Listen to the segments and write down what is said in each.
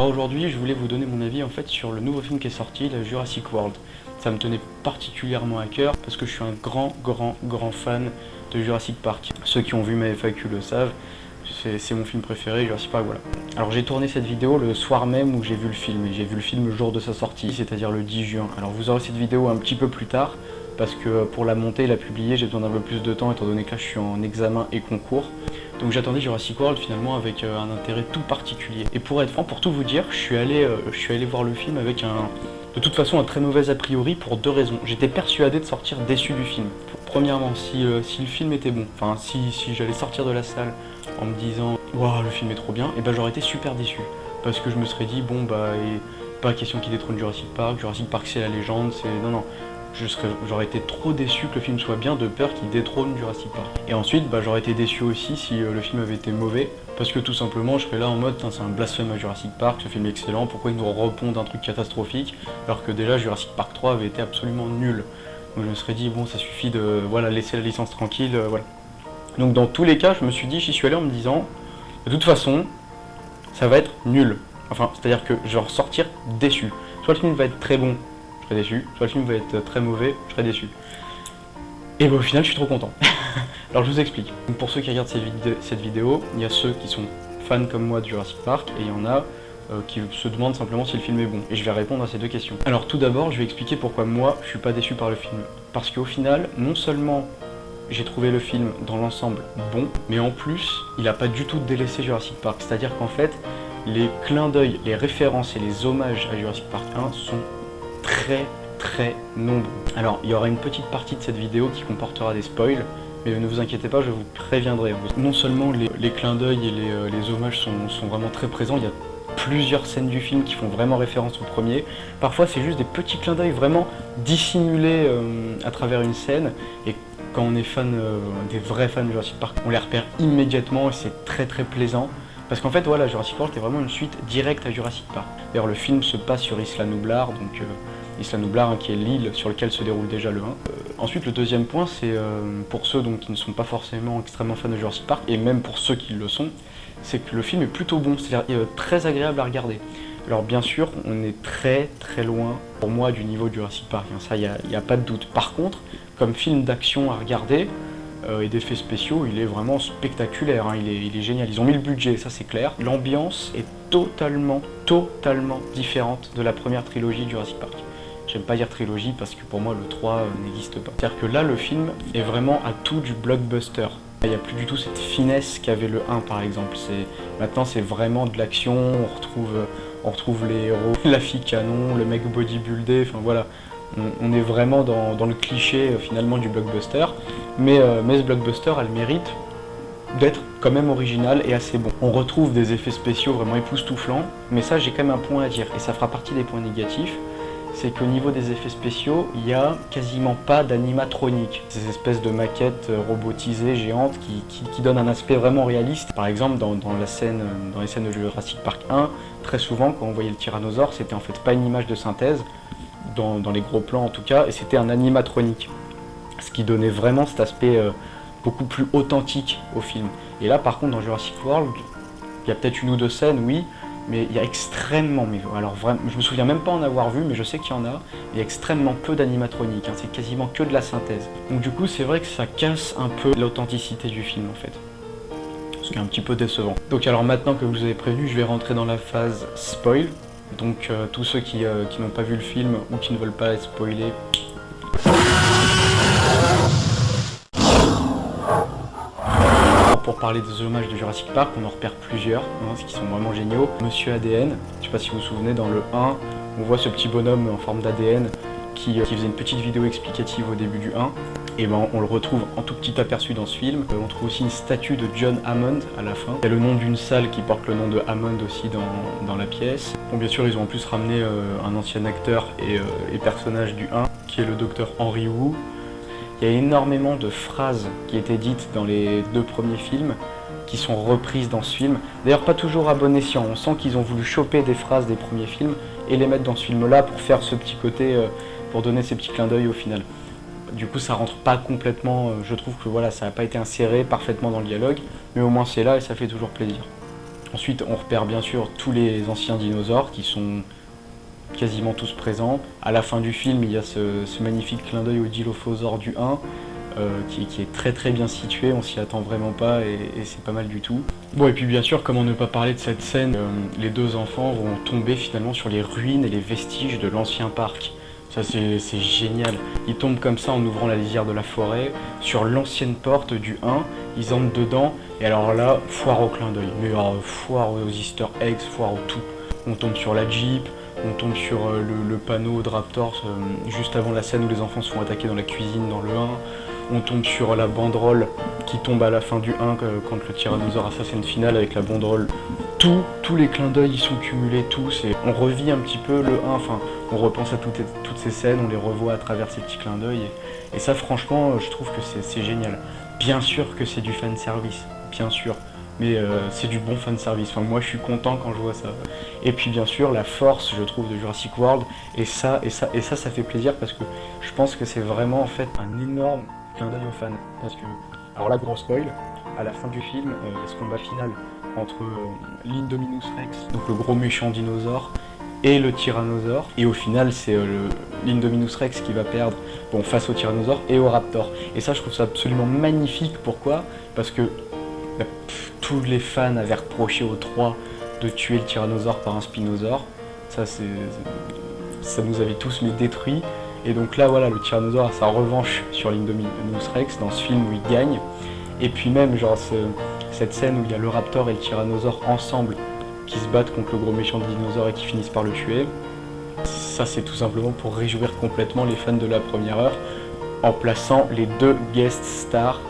Alors aujourd'hui, je voulais vous donner mon avis en fait sur le nouveau film qui est sorti, la Jurassic World. Ça me tenait particulièrement à cœur parce que je suis un grand fan de Jurassic Park. Ceux qui ont vu ma FAQ le savent, c'est mon film préféré, Jurassic Park, voilà. Alors j'ai tourné cette vidéo le soir même où j'ai vu le film, et j'ai vu le film le jour de sa sortie, c'est-à-dire le 10 juin. Alors vous aurez cette vidéo un petit peu plus tard, parce que pour la monter et la publier, j'ai besoin d'un peu plus de temps, étant donné que là je suis en examen et concours. Donc j'attendais Jurassic World finalement avec un intérêt tout particulier. Et pour être franc, pour tout vous dire, je suis allé voir le film avec de toute façon un très mauvais a priori pour deux raisons. J'étais persuadé de sortir déçu du film. Premièrement, si le film était bon, enfin si j'allais sortir de la salle en me disant « Waouh, le film est trop bien », et ben j'aurais été super déçu. Parce que je me serais dit « Bon bah, pas question qu'il détrône Jurassic Park c'est la légende, c'est... non non ». J'aurais été trop déçu que le film soit bien, de peur qu'il détrône Jurassic Park. Et ensuite, j'aurais été déçu aussi si le film avait été mauvais, parce que tout simplement, je serais là en mode, c'est un blasphème à Jurassic Park, ce film est excellent, pourquoi ils nous repondent un truc catastrophique, alors que déjà Jurassic Park 3 avait été absolument nul. Donc je me serais dit, bon, ça suffit de laisser la licence tranquille, voilà. Donc dans tous les cas, je me suis dit, j'y suis allé en me disant, de toute façon, ça va être nul. Enfin, c'est-à-dire que je vais ressortir déçu. Soit le film va être très bon, déçu, soit le film va être très mauvais, je serai déçu. Et au final, je suis trop content. Alors je vous explique. Donc, pour ceux qui regardent cette vidéo, il y a ceux qui sont fans comme moi de Jurassic Park, et il y en a qui se demandent simplement si le film est bon. Et je vais répondre à ces deux questions. Alors tout d'abord, je vais expliquer pourquoi moi, je suis pas déçu par le film. Parce qu'au final, non seulement j'ai trouvé le film dans l'ensemble bon, mais en plus, il n'a pas du tout délaissé Jurassic Park. C'est-à-dire qu'en fait, les clins d'œil, les références et les hommages à Jurassic Park 1 sont très nombreux. Alors il y aura une petite partie de cette vidéo qui comportera des spoils, mais ne vous inquiétez pas, je vous préviendrai. Non seulement les clins d'œil et les hommages sont vraiment très présents, il y a plusieurs scènes du film qui font vraiment référence au premier. Parfois c'est juste des petits clins d'œil vraiment dissimulés à travers une scène, et quand on est fan, des vrais fans de Jurassic Park, on les repère immédiatement et c'est très plaisant. Parce qu'en fait, voilà, Jurassic World est vraiment une suite directe à Jurassic Park. D'ailleurs, le film se passe sur Isla Nublar, donc Isla Nublar, qui est l'île sur laquelle se déroule déjà le 1. Ensuite, le deuxième point, c'est pour ceux qui ne sont pas forcément extrêmement fans de Jurassic Park, et même pour ceux qui le sont, c'est que le film est plutôt bon, c'est-à-dire très agréable à regarder. Alors bien sûr, on est très loin, pour moi, du niveau de Jurassic Park, hein, ça, il n'y a pas de doute. Par contre, comme film d'action à regarder, et d'effets spéciaux, il est vraiment spectaculaire, hein, il est génial. Ils ont mis le budget, ça c'est clair. L'ambiance est totalement différente de la première trilogie Jurassic Park. J'aime pas dire trilogie parce que pour moi le 3 n'existe pas. C'est-à-dire que là le film est vraiment à tout du blockbuster. Il n'y a plus du tout cette finesse qu'avait le 1 par exemple. Maintenant c'est vraiment de l'action, on retrouve les héros, la fille canon, le mec bodybuildé, enfin voilà. On est vraiment dans le cliché finalement du blockbuster, mais ce blockbuster a le mérite d'être quand même original et assez bon. On retrouve des effets spéciaux vraiment époustouflants, mais ça j'ai quand même un point à dire, et ça fera partie des points négatifs, c'est qu'au niveau des effets spéciaux, il n'y a quasiment pas d'animatronique. Ces espèces de maquettes robotisées, géantes, qui donnent un aspect vraiment réaliste. Par exemple, dans les scènes de Jurassic Park 1, très souvent quand on voyait le tyrannosaure, c'était en fait pas une image de synthèse, dans les gros plans en tout cas, et c'était un animatronique. Ce qui donnait vraiment cet aspect beaucoup plus authentique au film. Et là par contre dans Jurassic World, il y a peut-être une ou deux scènes, oui, mais il y a extrêmement, alors vraiment, je me souviens même pas en avoir vu, mais je sais qu'il y en a, il y a extrêmement peu d'animatronique, hein, c'est quasiment que de la synthèse. Donc du coup c'est vrai que ça casse un peu l'authenticité du film en fait. Ce qui est un petit peu décevant. Donc alors maintenant que vous avez prévenu, je vais rentrer dans la phase spoil. Donc tous ceux qui n'ont pas vu le film ou qui ne veulent pas être spoilés. Pour parler des hommages de Jurassic Park, on en repère plusieurs, hein, qui sont vraiment géniaux. Monsieur ADN, je sais pas si vous vous souvenez, dans le 1, on voit ce petit bonhomme en forme d'ADN qui faisait une petite vidéo explicative au début du 1. Et on le retrouve en tout petit aperçu dans ce film. On trouve aussi une statue de John Hammond à la fin. Il y a le nom d'une salle qui porte le nom de Hammond aussi dans la pièce. Bon, bien sûr, ils ont en plus ramené un ancien acteur et personnage du 1, qui est le docteur Henry Wu. Il y a énormément de phrases qui étaient dites dans les deux premiers films, qui sont reprises dans ce film. D'ailleurs, pas toujours à bon escient. On sent qu'ils ont voulu choper des phrases des premiers films et les mettre dans ce film-là pour faire ce petit côté, pour donner ces petits clins d'œil au final. Du coup ça rentre pas complètement, je trouve que voilà, ça n'a pas été inséré parfaitement dans le dialogue, mais au moins c'est là et ça fait toujours plaisir. Ensuite, on repère bien sûr tous les anciens dinosaures qui sont quasiment tous présents. À la fin du film, il y a ce magnifique clin d'œil au Dilophosaure du 1, qui est très très bien situé, on s'y attend vraiment pas et c'est pas mal du tout. Bon, et puis bien sûr, comment ne pas parler de cette scène, les deux enfants vont tomber finalement sur les ruines et les vestiges de l'ancien parc. Ça c'est génial. Ils tombent comme ça en ouvrant la lisière de la forêt, sur l'ancienne porte du 1, ils entrent dedans, et alors là, foire au clin d'œil. Mais foire aux easter eggs, foire au tout. On tombe sur la Jeep, on tombe sur le panneau de Raptors juste avant la scène où les enfants se font attaquer dans la cuisine dans le 1. On tombe sur la banderole qui tombe à la fin du 1 quand le tyrannosaure a sa scène finale avec la banderole. Tous les clins d'œil sont cumulés, on revit un petit peu le 1, enfin on repense à toutes ces scènes, on les revoit à travers ces petits clins d'œil et ça franchement je trouve que c'est génial. Bien sûr que c'est du fanservice, bien sûr, mais c'est du bon fanservice, enfin moi je suis content quand je vois ça. Et puis bien sûr la force je trouve de Jurassic World, et ça fait plaisir parce que je pense que c'est vraiment en fait un énorme clin d'œil aux fans. Parce que, alors là gros spoil, à la fin du film, ce combat final entre l'Indominus Rex, donc le gros méchant dinosaure, et le tyrannosaure, et au final c'est l'Indominus Rex qui va perdre face au tyrannosaure et au raptor. Et ça je trouve ça absolument magnifique. Pourquoi? Parce que tous les fans avaient reproché aux 3 de tuer le tyrannosaure par un spinosaure. Ça nous avait tous détruits. Et donc là voilà, le tyrannosaure a sa revanche sur l'Indominus Rex dans ce film où il gagne. Et puis même genre cette scène où il y a le raptor et le tyrannosaure ensemble qui se battent contre le gros méchant dinosaure et qui finissent par le tuer. Ça c'est tout simplement pour réjouir complètement les fans de la première heure en plaçant les 2 guest stars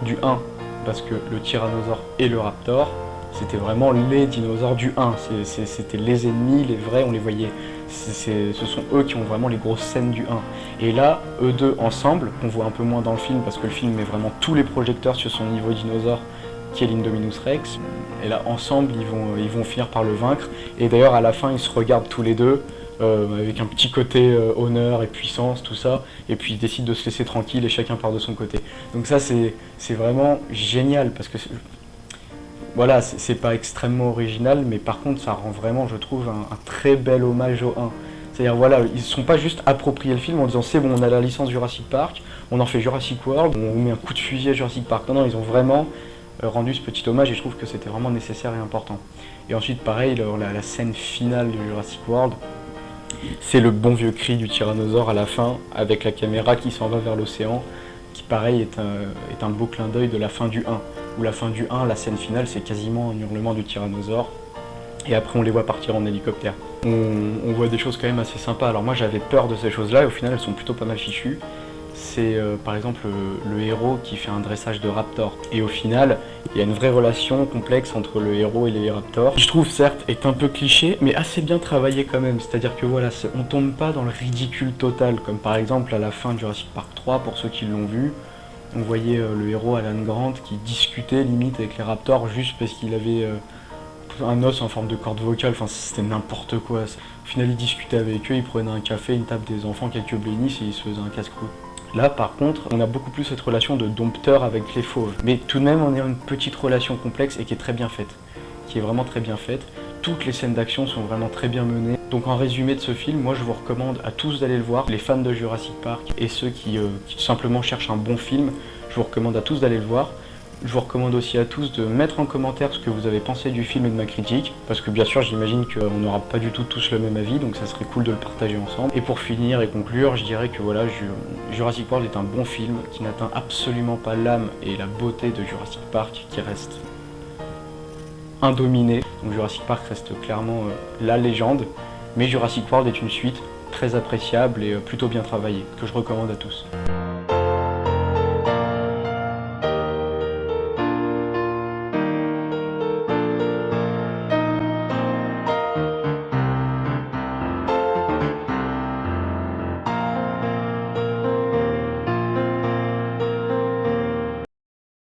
du 1. Parce que le tyrannosaure et le raptor, c'était vraiment les dinosaures du 1. C'était les ennemis, les vrais, on les voyait. Ce sont eux qui ont vraiment les grosses scènes du 1. Et là, eux deux ensemble, on voit un peu moins dans le film parce que le film met vraiment tous les projecteurs sur son niveau dinosaure qui est l'Indominus Rex. Et là, ensemble, ils vont finir par le vaincre. Et d'ailleurs, à la fin, ils se regardent tous les deux, avec un petit côté honneur et puissance, tout ça. Et puis, ils décident de se laisser tranquille et chacun part de son côté. Donc ça, c'est vraiment génial parce que... Voilà, c'est pas extrêmement original, mais par contre ça rend vraiment, je trouve, un très bel hommage au 1. C'est-à-dire voilà, ils ne sont pas juste appropriés le film en disant c'est bon, on a la licence Jurassic Park, on en fait Jurassic World, on met un coup de fusil à Jurassic Park. Non, ils ont vraiment rendu ce petit hommage et je trouve que c'était vraiment nécessaire et important. Et ensuite pareil, la scène finale de Jurassic World, c'est le bon vieux cri du tyrannosaure à la fin, avec la caméra qui s'en va vers l'océan, qui pareil est un beau clin d'œil de la fin du 1. Où la fin du 1, la scène finale, c'est quasiment un hurlement du tyrannosaure. Et après, on les voit partir en hélicoptère. On voit des choses quand même assez sympas. Alors moi, j'avais peur de ces choses-là, et au final, elles sont plutôt pas mal fichues. C'est par exemple le héros qui fait un dressage de raptor. Et au final, il y a une vraie relation complexe entre le héros et les raptors. Qui, je trouve, certes, est un peu cliché, mais assez bien travaillé quand même. C'est-à-dire que voilà, on tombe pas dans le ridicule total, comme par exemple à la fin de Jurassic Park 3, pour ceux qui l'ont vu. On voyait le héros Alan Grant qui discutait limite avec les raptors juste parce qu'il avait un os en forme de corde vocale, enfin c'était n'importe quoi. Au final il discutait avec eux, il prenait un café, une table des enfants, quelques blénis et il se faisait un casse-croûte. Là par contre, on a beaucoup plus cette relation de dompteur avec les fauves. Mais tout de même on a une petite relation complexe et qui est très bien faite. Qui est vraiment très bien faite. Toutes les scènes d'action sont vraiment très bien menées. Donc en résumé de ce film, moi je vous recommande à tous d'aller le voir. Les fans de Jurassic Park et ceux qui simplement cherchent un bon film, je vous recommande à tous d'aller le voir. Je vous recommande aussi à tous de mettre en commentaire ce que vous avez pensé du film et de ma critique. Parce que bien sûr j'imagine qu'on n'aura pas du tout tous le même avis, donc ça serait cool de le partager ensemble. Et pour finir et conclure, je dirais que voilà, Jurassic World est un bon film qui n'atteint absolument pas l'âme et la beauté de Jurassic Park, qui reste indominé. Donc Jurassic Park reste clairement la légende, mais Jurassic World est une suite très appréciable et plutôt bien travaillée, que je recommande à tous.